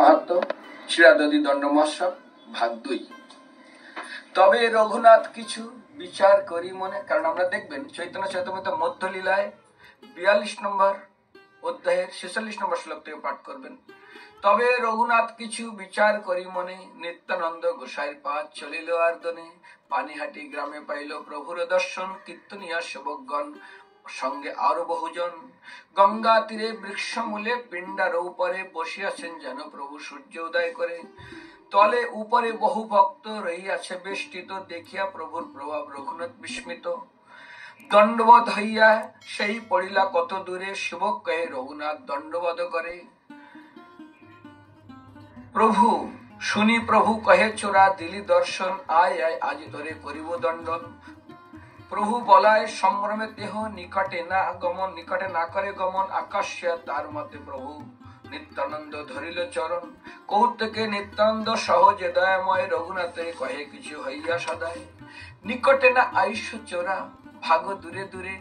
মাহাত্ম্য, চিড়াদধি দণ্ড মহোৎসব ভাগ 2। তবে রঘুনাথ কিছু বিচার করি মনে, কারণ আমরা দেখবেন চৈতন্য চৈতন্যতে মধ্যলীলায় 42 নম্বর অধ্যায়ের 46 নম্বর শ্লোক থেকে পাঠ করবেন। তবে রঘুনাথ কিছু বিচার করি মনে, নিত্যানন্দ গোসাইর পাঁচ চলিল আর দনে, পানিহাটি গ্রামে পাইল প্রভুর দর্শন, কীর্তনিয়া সেবকগণ সঙ্গে আরো বহুজন, গঙ্গা তীরে বৃক্ষ মূলে পিণ্ডার উপরে বসিয়াছেন যেন প্রভু সূর্য উদয় করে, তলে উপরে বহু ভক্ত রহিয়াছে বেষ্টিত, দেখিয়া প্রভুর প্রভাব রঘুনাথ বিস্মিত, দণ্ডবধ হইয়া সেই পড়িলা কত দূরে, সেবক কহে রঘুনাথ দণ্ডবধ করে। প্রভু শুনি প্রভু কহে চোরা দিলি দর্শন, আয় আয় আজ ধরে করিব দণ্ডন। প্রভু বলায় সম্ভ্রমে দেহ নিকটে না করে গমন, আকাশে তার মতে প্রভু নিত্যানন্দ ধরিল চরণ, কৌতুকে নিত্যানন্দ সহজে দয়াময়, রঘুনাথে কহে কিছু হইয়া সদায়, নিকটে না আইস চোরা ভাগ দূরে দূরে,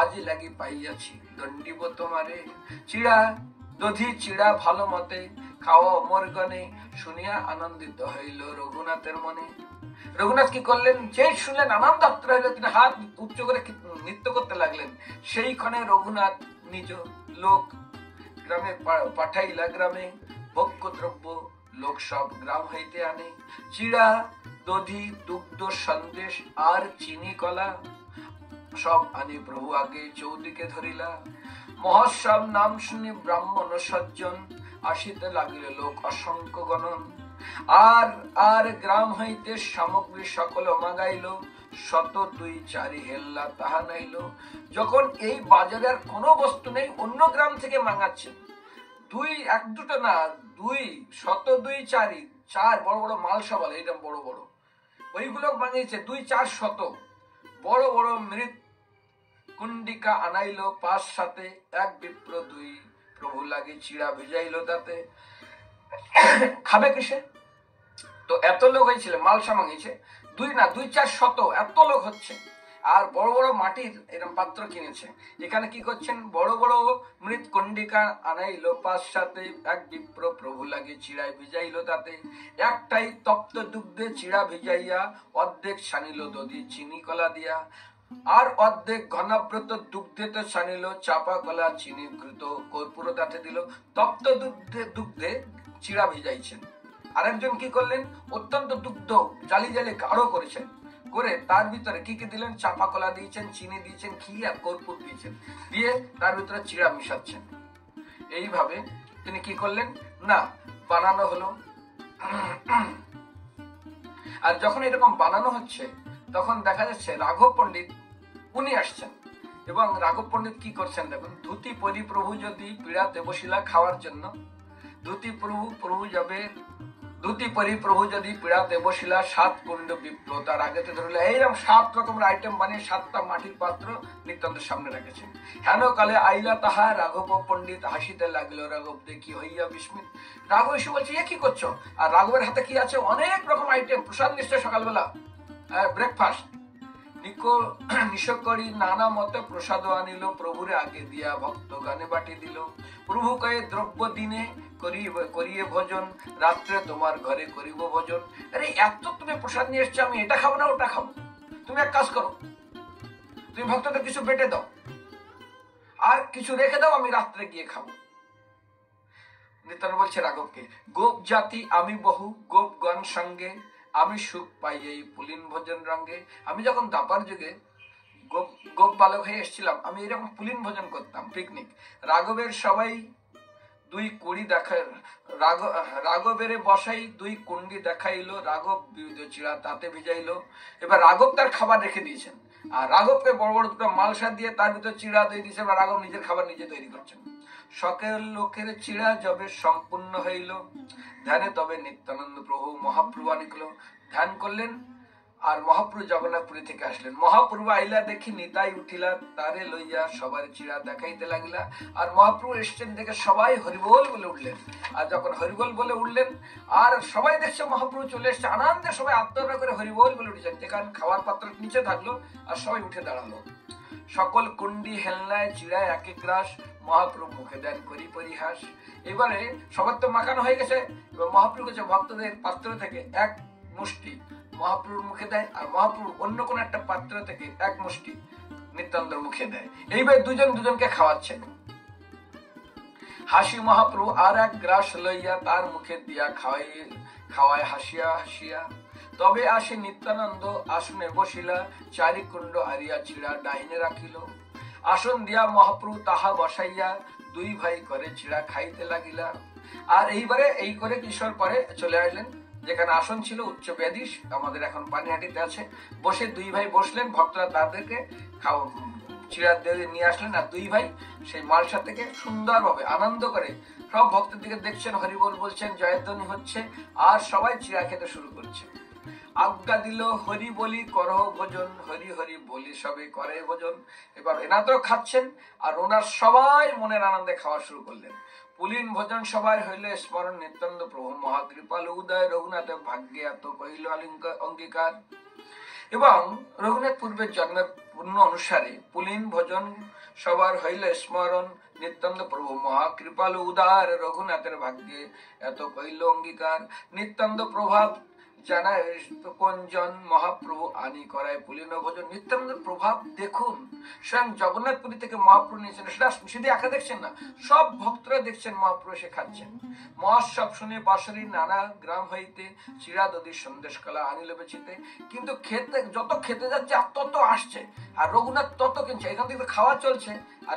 আজি লাগি পাইয়াছি দণ্ডিব তোমারে, চিড়া দধি চিড়া ভালো মতে খাওয়া অমর গণে, শুনিয়া আনন্দিত হইল রঘুনাথের মনে। রঘুনাথ কি করলেন, যে শুনলেন আনন্দ আত্ম হইল, তিনি হাত উচ্চ করে নৃত্য করতে লাগলেন। সেই ক্ষণে রঘুনাথ নিজ লোক গ্রামে পাঠাইলা, গ্রামে ভোগ্য দ্রব্য লোক সব গ্রাম হইতে আনে, চিড়া দধি দুগ্ধ সন্দেশ আর চিনি কলা সব আনি প্রভু আগে চৌদিকে ধরিলা, মহোৎসব নাম শুনি ব্রাহ্মণ সজ্জন, আসিতে লাগিল লোক অসংখ্য গণন, আর আর গ্রাম হইতে সামগ্রী সকল মাগাইল, 102 হেল্লা তাহা নাইল। যখন এই বাজারে আর কোনো বস্তু নেই, অন্য গ্রাম থেকে মাঙাচ্ছেন, 2 1 2 না 2 102 4 বড় বড় মালসা বলে, এটা বড় বড় ওইগুলো মাঙিয়েছে, 2 4 শত বড় বড় মৃত কুণ্ডিকা আনাইল, 5 সাথে এক বিপ্র 2 প্রভু লাগে চিড়া ভিজাইল তাতে। খাবে কিসে? তো এত লোক হয়েছিল, মালসা মাঙিয়েছে, 2 না 2 4 শত, এত লোক হচ্ছে, আর বড় বড় মাটির এরকম পাত্র কিনেছে। এখানে কি করছেন, বড় বড় মৃত কণ্ডিকা আনাইল, 5 সাথে এক বিপ্র প্রভু লাগে চিড়ায় ভিজাইল তাতে, একটাই তপ্ত দুগ্ধে চিড়া ভিজাইয়া, অর্ধেক ছানিল দধি চিনি কলা দিয়া, আর অর্ধেক ঘনাব্রত দুগ্ধে ছানিল, চাপা কলা চিনি ঘৃত কর্পূর দাঁতে দিল। তপ্ত দুগ্ধে চিড়া ভিজাইছেন। আরেকজন কি করলেন, অত্যন্ত দুগ্ধ জালি জালি গাঢ় করেছেন, করে তার ভিতরে কি কি দিলেন, চাপা কলা দিয়েছেন, চিনি দিয়েছেন, ঘি আর কর্পূর দিয়েছেন, দিয়ে তার ভিতরে চিড়া মিশাচ্ছেন। এইভাবে তিনি কি করলেন না, বানানো হলো। আর যখন এরকম বানানো হচ্ছে, তখন দেখা যাচ্ছে রাঘব পণ্ডিত উনি আসছেন, এবং রাঘব পণ্ডিত কি করছেন দেখুন, ধুতি পরি প্রভু যদি পীড়াতে বসিলা খাওয়ার জন্য, ধুতি পরি প্রভু যদি পীড়াতে বসিলা, 7 কুণ্ড বিপ্র তার আগেতে ধরিল। এইরকম 7 রকমের আইটেম বানিয়ে 7টা মাটির পাত্র নিত্যান্তের সামনে রেখেছেন। হেন কালে আইলা তাহা রাঘব পণ্ডিত, হাসিতে লাগিল রাঘব দেখি হইয়া বিস্মিত। রাঘব এসে বলছে, এ কি করছো? আর রাঘবের হাতে কি আছে, অনেক রকম আইটেম, প্রসাদ নিশ্চয় সকালবেলা ব্রেকফাস্ট। নিশকরি নানা মতে প্রসাদ আনিল, প্রভুরে আগে দিয়া ভক্ত গানে বাটি দিল। প্রভু কয়ে দ্রব্য দিনে করিয়ে ভোজন, রাত্রে তোমার ঘরে করিব ভোজন। আরে এত তুমি প্রসাদ নিয়ে এসছো, আমি এটা খাবো না ওটা খাবো, তুমি এক কাজ করো, তুমি ভক্তদের কিছু বেটে দাও আর কিছু রেখে দাও, আমি রাত্রে গিয়ে খাবো। নিত্যানন্দ বলছে রাঘবকে, গোপ জাতি আমি বহু, গোপগণ সঙ্গে আমি সুখ পাই এই পুলিন ভোজন রঙ্গে। আমি যখন দাপার যুগে গোপ বালক হয়ে এসেছিলাম, আমি এরকম পুলিন ভোজন করতাম, পিকনিক। রাঘবের সবাই 2 কুড়ি রাঘবের বসাই 2 কুণ্ডি দেখাইলো, রাঘব বিবিধ চিড়া তাতে ভিজাইলো। এবার রাঘব তার খাবার রেখে দিয়েছেন, আর রাঘবকে বড় বড় 2টা মালসা দিয়ে তার ভিতর চিড়া দিয়ে দিয়েছে, এবার রাঘব নিজের খাবার নিজে তৈরি করছেন। সকল লোকের চিড়া যবে সম্পূর্ণ হইল, ধ্যানে তবে নিত্যানন্দ প্রভু মহাপ্রভু আনিল। ধ্যান করলেন, আর মহাপ্রভু জগন্নাথপুরী থেকে আসলেন। মহাপ্রভু আইলা দেখি নিতাই উঠিলা, তারে লইয়া সবার চিড়া দেখাইতে লাগিলা। আর মহাপ্রভু এসছেন দেখে সবাই হরিবোল বলে উঠলেন। আর যখন হরিবোল বলে উঠলেন, আর সবাই দেখছে মহাপ্রভু চলে এসছে, আনন্দে সবাই আত্মরা করে হরিবোল বলে উঠেছেন। যেখানে খাওয়ার পাত্র নিচে থাকলো, আর সবাই উঠে দাঁড়ালো। সকল কুণ্ডি হেলনায় চিড়ায় এক এক গ্রাস, মহাপ্রভু মুখে দেন করি পরিহাস। এবারে সবার তো মাখানো হয়ে গেছে, এবার মহাপ্রভু কাছে ভক্তদের পাত্র থেকে এক মুষ্টি মহাপ্রভুর মুখে দেয়, আর মহাপ্রভু অন্য কোন একটা পাত্র থেকে এক মুষ্টি নিত্যানন্দের মুখে দেয়। এইবার দুজন দুজনকে খাওয়াচ্ছেন। হাসি মহাপ্রভু আর এক গ্রাস লইয়া তার মুখে দিয়া খাওয়ায় হাসিয়া হাসিয়া। তবে আসে নিত্যানন্দ আসনে বসিলা, চারিকুণ্ড আরিয়া চিড়া ডাইনে রাখিল। আসন দিয়া মহাপ্রভু তাহা বসাইয়া দুই ভাই করে চিড়া খাইতে লাগিলা। আর এইবারে এই করে কিশোর পরে চলে আসলেন যেখানে আসন ছিল উচ্চ বেদিস, আমাদের এখন পানিহাটিতে আছে। বসে দুই ভাই বসলেন, ভক্তরা তাদেরকে চিড়া দিয়ে নিয়ে আসলেন। আর দুই ভাই সেই মালসা থেকে সুন্দরভাবে আনন্দ করে সব ভক্তের দিকে দেখছেন, হরিবোল বলছেন, জয়ধ্বনি হচ্ছে, আর সবাই চিড়া খেতে শুরু করছে। আজ্ঞা দিল হরি বলি করহ ভোজন, হরি হরি বলি সবে করে ভোজন। এবার এনাদেরও খাচ্ছেন, আর ওনার সবাই মনের আনন্দে খাওয়া শুরু করলেন। পুলিন ভোজন সবার হইলে স্মরণ, নিত্যানন্দ প্রভু মহাকৃপাল উদয়, রঘুনাথের ভাগ্যে এত কহিল অঙ্গীকার। এবং রঘুনাথ পূর্বের জন্মের পুণ্য অনুসারে পুলিন ভোজন সবার হইলে স্মরণ, নিত্যানন্দ প্রভু মহাকৃপাল উদার, রঘুনাথের ভাগ্যে এত কইল অঙ্গীকার। নিত্যানন্দ প্রভাব জানায় কোনজন, মহাপ্রভু আনি করায় পুলিন ভোজন। নিত্যানন্দের প্রভাব দেখুন, স্বয়ং জগন্নাথপুরী থেকে মহাপ্রভু নিয়েছেন, সেটা শুধু একা দেখছেন না, সব ভক্তরা দেখছেন মহাপ্রভু এসে খাচ্ছেন। মহোৎসব শুনে বাঁশরি নানা গ্রাম হইতে, চিড়া দধি সন্দেশ কলা আনিল বেচিতে। কিন্তু খেতে যত খেতে যাচ্ছে আর তত আসছে, আর রঘুনাথ তত কিনছে। এখান থেকে খাওয়া চলছে আর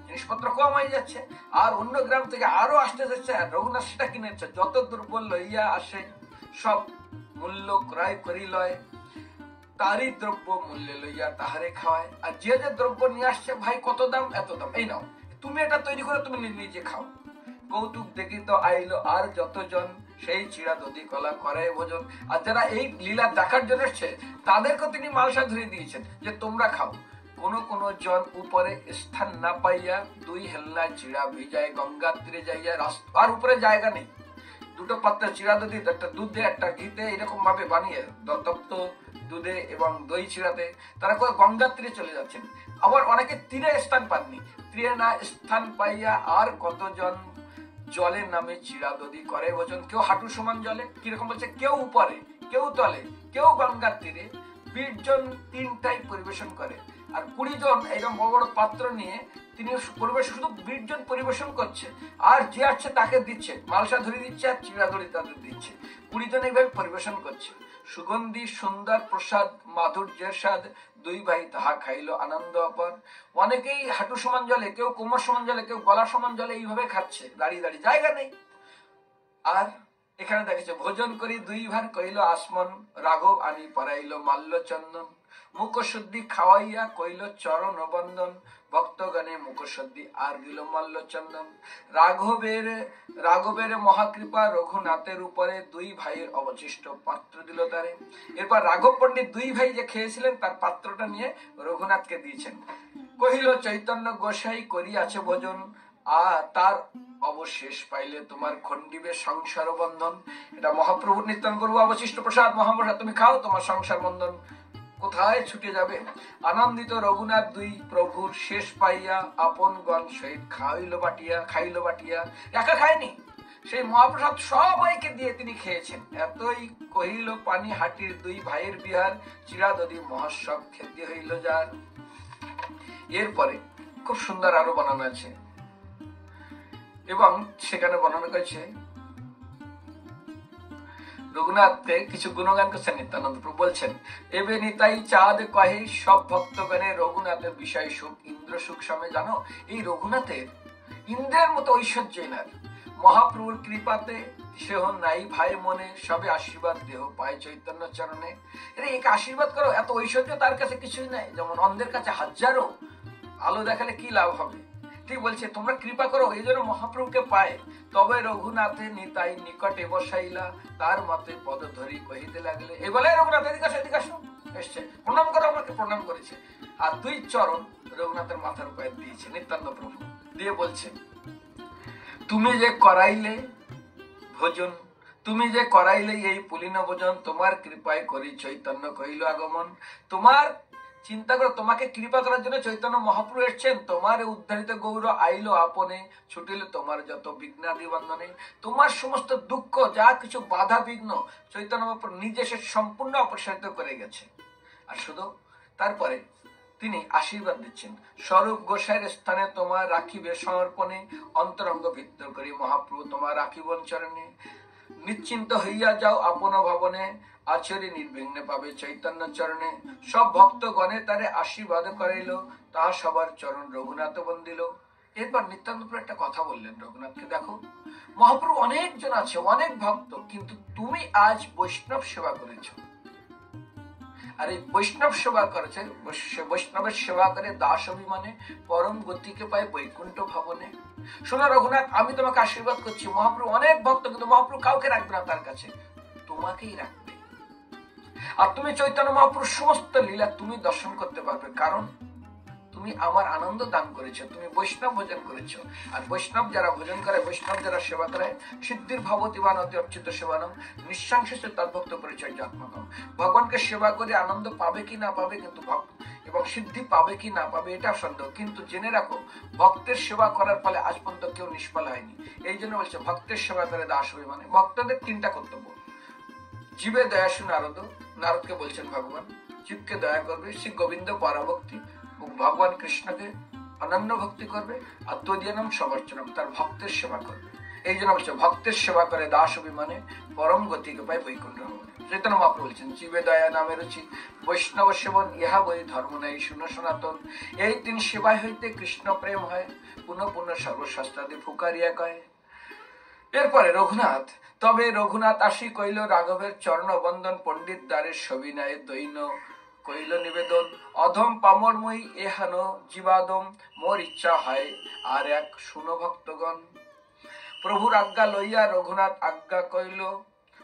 জিনিসপত্র কম হয়ে যাচ্ছে, আর অন্য গ্রাম থেকে আরো আসতে যাচ্ছে, আর রঘুনাথ সেটা কিনেছে। যত দুর্বল লইয়া আসে সব মূল্য ক্রয় করি লয়, তারই দ্রব্য মূল্যে লইয়া তাহারে খাওয়ায়। আর যে যে দ্রব্য নিয়ে আসছে, ভাই কত দাম, এত দাম, এই নাও তুমি এটা তৈরি করে তুমি নিজে খাও। কৌতুক দেখি তো আইলো আর যতজন, সেই চিড়া দধি কলা করে ভোজন। আর যারা এই লীলা দেখার জন্য এসছে তাদেরকে তিনি মালসা ধরে দিয়েছেন যে তোমরা খাও। কোন কোন জন উপরে স্থান না পাইয়া, দুই হেলনা চিড়া ভিজায় গঙ্গা তীরে যাইয়া। আর উপরে জায়গা নেই, দুটো পাত্র চিড়া দধি, একটা দুধে একটা ঘিতে, এরকম ভাবে বানিয়ে তপ্ত দুধে এবং দই চিড়াতে তারা গঙ্গার তীরে চলে যাচ্ছেন। আবার অনেকে তীরে স্থান পাননি, তীরে না স্থান পাইয়া আর কতজন জলের নামে চিড়া দধি করে ভোজন। কেউ হাঁটু সমান জলে, কিরকম বলছে, কেউ উপরে, কেউ তলে, কেউ গঙ্গার তীরে। 20 জন তিনটাই পরিবেশন করে, আর 20 জন এইরকম বড় বড় পাত্র নিয়ে তিনি পরিবেশন, শুধু 20 জন পরিবেশন করছে, আর যে আসছে তাকে দিচ্ছে, মালসা ধরে দিচ্ছে আর চিড়া ধরে তাদের দিচ্ছে। 20 জন এইভাবে পরিবেশন করছে। সুগন্ধি সুন্দর প্রসাদ মাধুর্যের স্বাদ, দুই ভাই তাহা খাইল আনন্দ অপর। অনেকেই হাঁটু সমান জলে, কেউ কোমর সমান জলে, কেউ গলা সমান জলে এইভাবে খাচ্ছে, দাঁড়িয়ে দাঁড়িয়ে, জায়গা নেই। আর এখানে দেখেছে, ভোজন করি দুই ভার কইল আসমন, রাঘব আনি পরাইল মাল্য চন্দন। মুখশুদ্ধি খাওয়াইয়া কইল চরণ বন্দন, ভক্তগণে মুখশুদ্ধি আর দিল মাল্য চন্দন। রাঘবের মহাকৃপা রঘুনাথের উপরে, দুই ভাইয়ের অবশিষ্ট পাত্র দিল তারে। এরপর রাঘব পণ্ডিত দুই ভাই যে খেয়েছিলেন তার পাত্রটা নিয়ে রঘুনাথকে দিয়েছেন। কহিল চৈতন্য গোসাই করিয়াছে ভোজন, তার অবশেষ পাইলে তোমার খণ্ডিবে সংসার বন্ধন। এটা মহাপ্রভু নিত্যানন্দ প্রভু অবশিষ্ট প্রসাদ, মহাপ্রসাদ, তুমি খাও, তোমার সংসার বন্ধন কোথায় ছুটে যাবে। আনন্দিত রঘুনাথ দুই প্রভুর শেষ পাইয়া, আপন গণ সহিত খাইল বাটিয়া। একা খায়নি, সেই মহাপ্রসাদ সবাইকে দিয়ে তিনি খেয়েছেন। এতই কহিল পানি হাটির দুই ভাইয়ের বিহার, চিড়া দধি মহোৎসব খেতে হইল যার। এরপরে খুব সুন্দর আরো বানানো আছে, এবং সেখানে বর্ণনা করেছে রঘুনাথকে কিছু গুণগান করছেন নিত্যানন্দ প্রভু। বলছেন, এবে নিতাই চাঁদ কহে সব ভক্তগণে, রঘুনাথের বিষয় সুখ ইন্দ্র সুখ সমে। জানো, এই রঘুনাথের ইন্দ্রের মতো ঐশ্বর্য এনার। মহাপ্রভুর কৃপাতে সেহ নাই ভাই মনে, সবে আশীর্বাদ দেহ পায় চৈতন্য চরণে। একে আশীর্বাদ করো, এত ঐশ্বর্য তার কাছে কিছুই নাই। যেমন অন্ধের কাছে হাজারো আলো দেখালে কি লাভ হবে, ঠিক বলছে, তোমরা কৃপা করো, এই জন্য মহাপ্রভুকে পায়। তবে রঘুনাথে নিতাই নিকটে বসাইলা, তার মতে পদ ধরি কহিতে লাগলে। এই বলে রঘুনাথ এদিকে আসো এসছে, প্রণাম করো, আমাকে প্রণাম করেছে। আর দুই চরণ রঘুনাথের মাথার উপরে দিয়েছে নিত্যানন্দ প্রভু, দিয়ে বলছে, তুমি যে করাইলে ভোজন, তুমি যে করাইলে এই পুলিন ভোজন, তোমার কৃপায় করি চৈতন্য কইল আগমন। তোমার চিন্তা করো, তোমাকে কৃপা করার জন্য চৈতন্য মহাপ্রভু এসছেন। তোমার উদ্ধারিত গৌর আইলো আপনে, ছুটিল তোমার যত বিঘ্নাদি বন্ধনে। তোমার সমস্ত দুঃখ, যা কিছু বাধা বিঘ্ন, চৈতন্য মহাপ্রভু নিজে সে সম্পূর্ণ অপসারিত করে গেছে। আর শুধু তারপরে তিনি আশীর্বাদ দিচ্ছেন, স্বরূপ গোসাইয়ের স্থানে তোমার রাখিবে সমর্পণে, অন্তরঙ্গ ভিত্তর করি মহাপ্রভু তোমার রাখিবন চরণে। নিশ্চিন্ত হইয়া যাও আপন ভবনে, আচরি নির্বিঘ্নে পাবে চৈতন্য চরণে। সব ভক্তগণে তারে আশীর্বাদ করাইল, তাহা সবার চরণ রঘুনাথ বন্দিল। এরপর নিত্যানন্দ একটা কথা বললেন রঘুনাথকে, দেখো মহাপ্রভু অনেকজন আছে, অনেক ভক্ত, কিন্তু তুমি আজ বৈষ্ণব সেবা করেছো। আর এই বৈষ্ণব সেবা করেছে, বৈষ্ণবের সেবা করে দাস অভিমানে পরম গতিকে পায় বৈকুণ্ঠ ভবনে। শোনো রঘুনাথ, আমি তোমাকে আশীর্বাদ করছি, মহাপ্রভু অনেক ভক্ত, কিন্তু মহাপ্রভু কাউকে রাখবে না তার কাছে, তোমাকেই রাখবে। আর তুমি চৈতন্য মহাপ্রভুর সমস্ত লীলা তুমি দর্শন করতে পারবে, কারণ তুমি আমার আনন্দ দান করেছো, তুমি বৈষ্ণব ভোজন করেছো। আর বৈষ্ণব যারা ভোজন করে, বৈষ্ণব যারা সেবা করে, সিদ্ধির ভবতিবান অতি অর্চিত সেবানম, নিঃসংশে তদ্ভক্ত পরিচর্যাত্মকম। ভগবানকে সেবা করে আনন্দ পাবে কি না পাবে, কিন্তু ভক্ত এবং সিদ্ধি পাবে কি না পাবে এটা সন্দেহ, কিন্তু জেনে রাখো ভক্তের সেবা করার ফলে আজ পর্যন্ত কেউ নিষ্ফল হয়নি। এই জন্য বলছে ভক্তের সেবা করে দাস অভিমানে। ভক্তদের তিনটা কর্তব্য, জীবে দয়াসু নারদ, নারদকে বলছেন ভগবান জীবকে দয়া করবে, শ্রী গোবিন্দ পরাভক্তি, ভগবান কৃষ্ণকে অনন্য ভক্তি করবে, আর তদীয়নম সমর্চনম, তার ভক্তের সেবা করবে। এই জন্য বলছে ভক্তের সেবা করে দাস অভিমানে পরম গতিকে পায় বৈকুণ্ঠ ভবনে। চৈতন্য মহাপ্রভু বলছেন জীবে দয়া নামে রুচি, বৈষ্ণব সেবন ইহা বই ধর্ম নাই শুনো সনাতন। এই তিন সেবায় হইতে কৃষ্ণ প্রেম হয়, পুনঃ পুনঃ সর্বশাস্ত্রাদি ফুকারিয়া কয়। এরপরে রঘুনাথ, তবে রঘুনাথ আসি কইল রাঘবের চরণ বন্দন, পণ্ডিত দ্বারের সবিনয়ে দৈন কইল নিবেদন। অধম পামরময়ী এহান জীবাদম, মোর ইচ্ছা হয় আর এক শুনো ভক্তগণ। প্রভুর আজ্ঞা লইয়া রঘুনাথ আজ্ঞা কইল,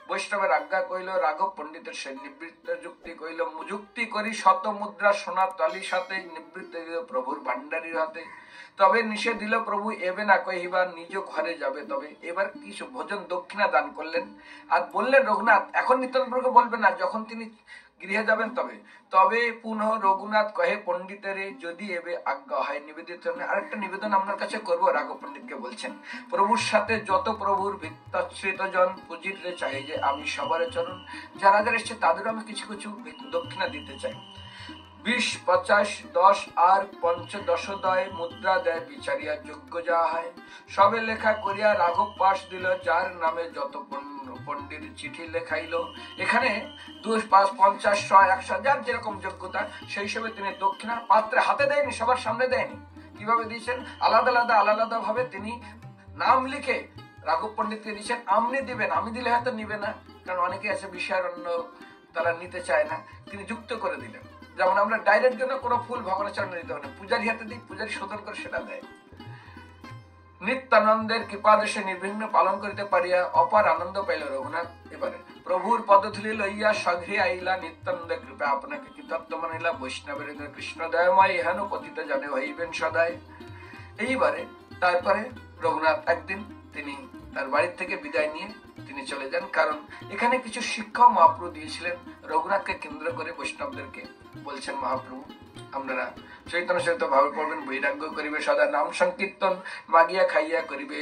বৈষ্ণবের আজ্ঞা কইল, রাঘব পণ্ডিতের সে নিবৃত্ত যুক্তি কইল। যুক্তি করি শত মুদ্রা সোনা তালি সাথে, নিবৃত্ত দিল প্রভুর ভান্ডারির হাতে। তবে নিষেধ দিল প্রভু এবে না কহিবার, নিজ ঘরে যাবে তবে। এবার কিছু ভোজন দক্ষিণা দান করলেন, আর বললেন রঘুনাথ এখন নিত্যানন্দকে বলবেন না, যখন তিনি গৃহে যাবেন তবে। তবে পুনঃ রঘুনাথ কহে পণ্ডিতেরে, যদি এবে আজ্ঞা হয় নিবেদিত। আরেকটা নিবেদন আপনার কাছে করবো, রাঘব পণ্ডিতকে বলছেন, প্রভুর সাথে যত প্রভুর ভিত্তাশ্রিত জন পুজিতে চাই যে আমি সবার চরণ, যারা যারা এসছে তাদেরও আমি কিছু কিছু দক্ষিণা দিতে চাই। 20, 50, 10 আর পঞ্চদশদয় মুদ্রা দেয় বিচারিয়া যোগ্য যা হয়। সবে লেখা করিয়া রাঘব পাশ দিল, যার নামে যত পণ্ডিত চিঠি লেখাইল। এখানে 2, 5, 50, 100, 100 যার যেরকম যোগ্যতা সেই হিসেবে তিনি দক্ষিণা পাত্রে হাতে দেয়নি, সবার সামনে দেয়নি। কিভাবে দিয়েছেন? আলাদা আলাদা আলাদা ভাবে তিনি নাম লিখে রাঘব পণ্ডিতকে দিয়েছেন। আপনি দিবেন, আমি দিলে হয়তো নিবে না, কারণ অনেকে আছে বিষয়ারণ্য তারা নিতে চায় না, তিনি যুক্ত করে দিলেন। যেমন আমরা ডাইরেক্ট জন্য কোনো ফুল ভগবানের চরণে দিতে হবে না, পূজারি হাতে দিই, পূজারি শোধন করে সেটা দেয়। নিত্যানন্দের কৃপাদেশে নির্বিঘ্ন পালন করিতে পারিয়া অপার আনন্দ পাইল রঘুনাথ। এবারে প্রভুর পদধূলি লইয়া সঘ্রে আইলা, নিত্যানন্দের কৃপা আপনাকে কৃতজ্ঞ মানিলা। বৈষ্ণবের কৃষ্ণ দয়াময় ইহানু পতিত জানে হইবেন সদায়। এইবারে তারপরে রঘুনাথ একদিন তিনি তার বাড়ির থেকে বিদায় নিয়ে তিনি চলে যান, কারণ এখানে কিছু শিক্ষা মহাপ্রভু দিয়েছিলেন রঘুনাথকে কেন্দ্র করে। বৈষ্ণবদেরকে বলছেন মহাপ্রভু আপনারা চৈতন্য সহিত ভাবে পড়বেন, বৈরাগ্য করিবে সদা, নাম সংকীর্তন মাগিয়া খাইয়া করিবে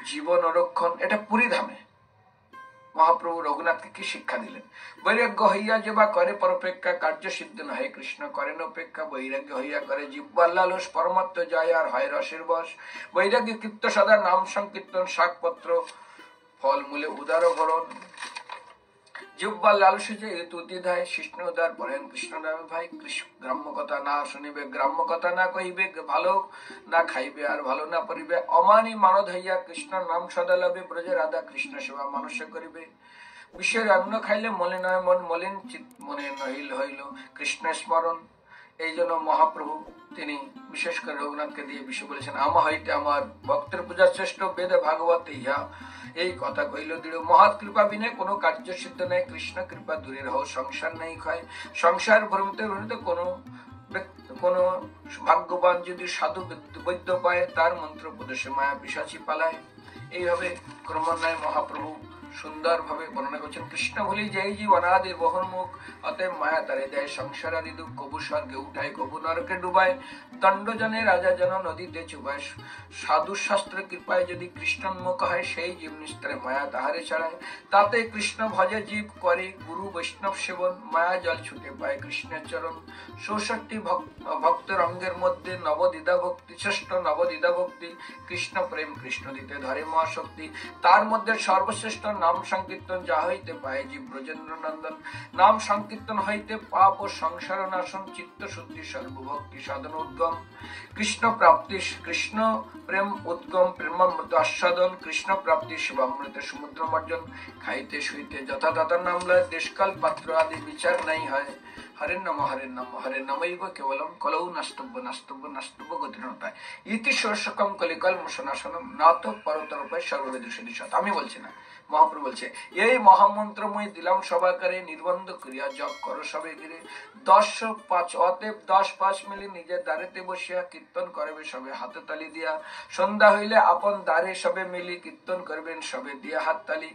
জীবন রক্ষণ। এটা পুরী ধামে মহাপ্রভু রঘুনাথকে কি শিক্ষা দিলেন? বৈরাগ্য হইয়া যে বা করে পরপেক্ষা, কার্য সিদ্ধ নহে কৃষ্ণ করেন অপেক্ষা। বৈরাগ্য হইয়া করে জিহ্বার লালস, পরমাত্ম যায় আর হয় রসের বশ। বৈরাগ্য কীর্ত সদা নাম সংকীর্তন, শাকপত্র ফল মূলে উদার ভরণ। জিহ্বার লালসে যে তুতি ধায়, শিষ্ণ উদার পড়েন কৃষ্ণ নামে ভাই। গ্রাম্য কথা না শুনিবে, গ্রাম্য কথা না কহিবে, ভালো না খাইবে আর ভালো না পড়িবে। অমানি মানদ হইয়া কৃষ্ণ নাম সদা লাভে, ব্রজে রাধা কৃষ্ণ সেবা মানুষে করিবে। বিষয়ের অন্ন খাইলে মলিন হয় মন, মলিন চিত মনে নহিল হইল কৃষ্ণ স্মরণ। এই জন্য মহাপ্রভু তিনি বিশেষ করে রঘুনাথকে দিয়ে বিষয় বলেছেন, আমা হইতে আমার ভক্তের পূজা শ্রেষ্ঠ, বেদে ভাগবত ইহা এই কথা কইল দৃঢ়। মহাৎ কৃপা বিনে কোনো কার্য সিদ্ধ নেই, কৃষ্ণ কৃপা দূরের হও সংসার নেই ক্ষয়। সংসার ভ্রমিতে ভ্রমিতে কোনো ভাগ্যবান যদি সাধু বৈদ্য পায়, তার মন্ত্র উপদেশে মায়া পিশাচি পালায়। এইভাবে ক্রমান্বয়ে মহাপ্রভু সুন্দর ভাবে বর্ণনা করছেন। কৃষ্ণ বলি যেই জীব অনাদির বহন্মুখ, অতএব মায়া তারে দেয় সংসার আদি দুঃখ, কবু স্বর্গে উঠায় কবু নরকে ডুবায়, দণ্ডজনে রাজা জন নদীতে চুবায়, সাধু শাস্ত্রের কৃপায় যদি কৃষ্ণোন্মুখ হয়, সেই জীব নিস্তারে মায়া তাহারে ছাড়ায়। তাতে কৃষ্ণ ভজে জীব করে গুরু বৈষ্ণব সেবন, মায়া জল ছুটে পায় কৃষ্ণের চরণ। ৬৪ ভক্তের অঙ্গের মধ্যে নবদ্বিধা ভক্তি, শ্রেষ্ঠ নবদ্বিধা ভক্তি, কৃষ্ণ প্রেম কৃষ্ণ দিতে ধরে মহাশক্তি। তার মধ্যে সর্বশ্রেষ্ঠ নাম সংকীর্তন, যা হইতে পায় জীব ব্রজেন্দ্র নন্দন। নাম সংকীর্তন হইতে পাপ ও সংসার নাশন, চিত্ত শুদ্ধি সর্বভক্তি সাধন উদ্গম। কৃষ্ণ প্রাপ্তি কৃষ্ণ প্রেম উদ্গম, প্রেমামৃত আস্বাদন, কৃষ্ণ প্রাপ্তি শিবামৃত সমুদ্র মর্জন। খাইতে শুইতে যথা তথা নাম লয়, দেশকাল পাত্র আদি বিচার নাই হয়। হরে নম হরে নম হরে নমৈব কেবলম, কলৌ নাস্তব্য নাস্তব্য নাস্তব্য গতিরতায় ইতি শোষকম কলিকাল মোশনাশনম নাত পরতরূপায় সর্ববেদুষদিশত। আমি বলছি না, মহাপ্রভু বলছে, এই মহামন্ত্রময় দিলাম সবাকারে, নির্বন্ধ ক্রিয়া জপ করো সবে গিরে। ১০-৫ অতএব ১০-৫ মিলি নিজের দ্বারেতে বসিয়া কীর্তন করবে সবে হাতে তালি দিয়া। সন্ধ্যা হইলে আপন দ্বারে সবে মিলি কীর্তন করবেন সবে দিয়া হাত তালি।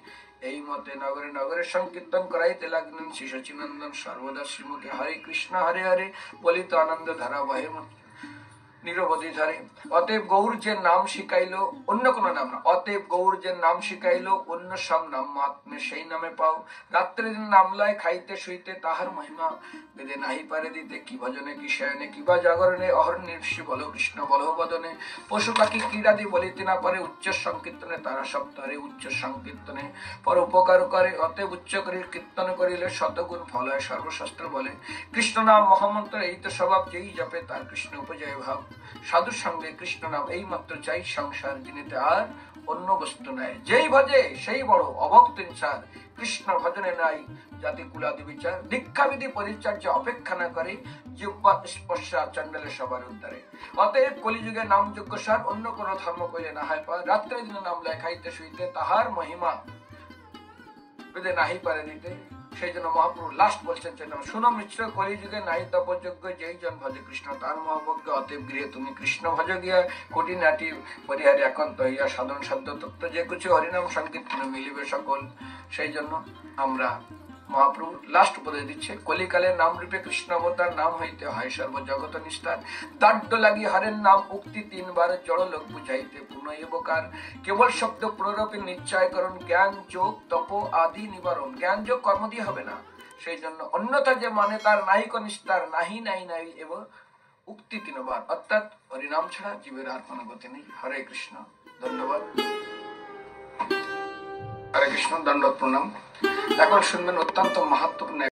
এই মতে নগরে নগরে সংকীর্তন করাইতে লাগলেন শ্রী সচিনন্দন সর্বদা শ্রীমুখে। হরে কৃষ্ণ হরে হরে বলিত আনন্দ ধারা বহে নিরবধি ধরে। অতএব গৌর যে নাম শিখাইল, অন্য কোন নাম না, অতএব গৌর যে নাম শিখাইল, অন্য সব নাম আত্মে সেই নামে পাও। রাত্রে দিন নাম লয় খাইতে শুইতে, তাহার মহিমা বেদে নাহি পারে দিতে। কি ভজনে কি শয়নে কিবা জাগরণে, অহর্নিশি নিশি বলো কৃষ্ণ বলো বদনে। পশু পাখি ক্রীড়াদি বলিতে না পারে, উচ্চ সংকীর্তনে তারা সপ্তাহে উচ্চ সংকীর্তনে পর উপকার করে। অতএব উচ্চ করে কীর্তন করিলে শতগুণ ফল হয়, সর্বশাস্ত্র বলে। কৃষ্ণ নাম মহামন্ত্র এই তো স্বভাব, যেই জপে তার কৃষ্ণ উপজয় ভাব। সাধুর সঙ্গে কৃষ্ণ নাম এই মাত্র চাই সংসার, যিনিতে আর অন্য বস্তু নাই। যেই ভজে সেই বড়, অভক্ত ইনসার, কৃষ্ণ ভজনে নাই জাতি কুলাদি বিচার। দীক্ষাবিধি পরিচর্যা অপেক্ষা না করে, জিহ্বা স্পর্শা চণ্ডালে সবার উদ্ধারে। অতএব কলিযুগে নাম যোগ্য সার, অন্য কোন ধর্ম কইলে না হয় পার। রাত্রে দিনে নাম লয় খাইতে শুইতে, তাহার মহিমা বেদে নাহি পারে দিতে। সেই জন্য মহাপ্রভু লাস্ট বলছেন, শুনো মিশ্র কলিযুগে নাই তপযোগ্য, যেই জন ভজে কৃষ্ণ তার মহাভোগ্য। অতএব গৃহে তুমি কৃষ্ণ ভজ গিয়া, কোটি নাটি পরিহারে একান্ত হইয়া, সাধন সাধ্য তত্ত্ব যে কিছু হরিনাম সংকীর্তনে মিলিবে সকল। সেই জন্য আমরা মহাপ্রভু লাস্ট উপদেশ দিচ্ছে, কলিকালের নাম রূপে কৃষ্ণ অবতার, নাম হইতে হয় সর্বজগত নিস্তার। দাড্ড লাগি হরের নাম উক্তি ৩ বার, জড় লোক বুঝাইতে পূর্ণ এবকার। কেবল শব্দ প্ররূপে নিশ্চয়করণ, জ্ঞান যোগ তপ আদি নিবারণ। জ্ঞান যোগ কর্ম দিয়ে হবে না, সেই জন্য অন্যথা যে মানে তার নাহিক নিস্তার, নাহি নাই নাই এবং উক্তি ৩ বার, অর্থাৎ হরিনাম ছাড়া জীবের আর কোনো গতি নেই। হরে কৃষ্ণ, ধন্যবাদ। হরে কৃষ্ণ, দণ্ডবত প্রণাম। এখন শুনবেন অত্যন্ত মাহাত্ম্যপূর্ণ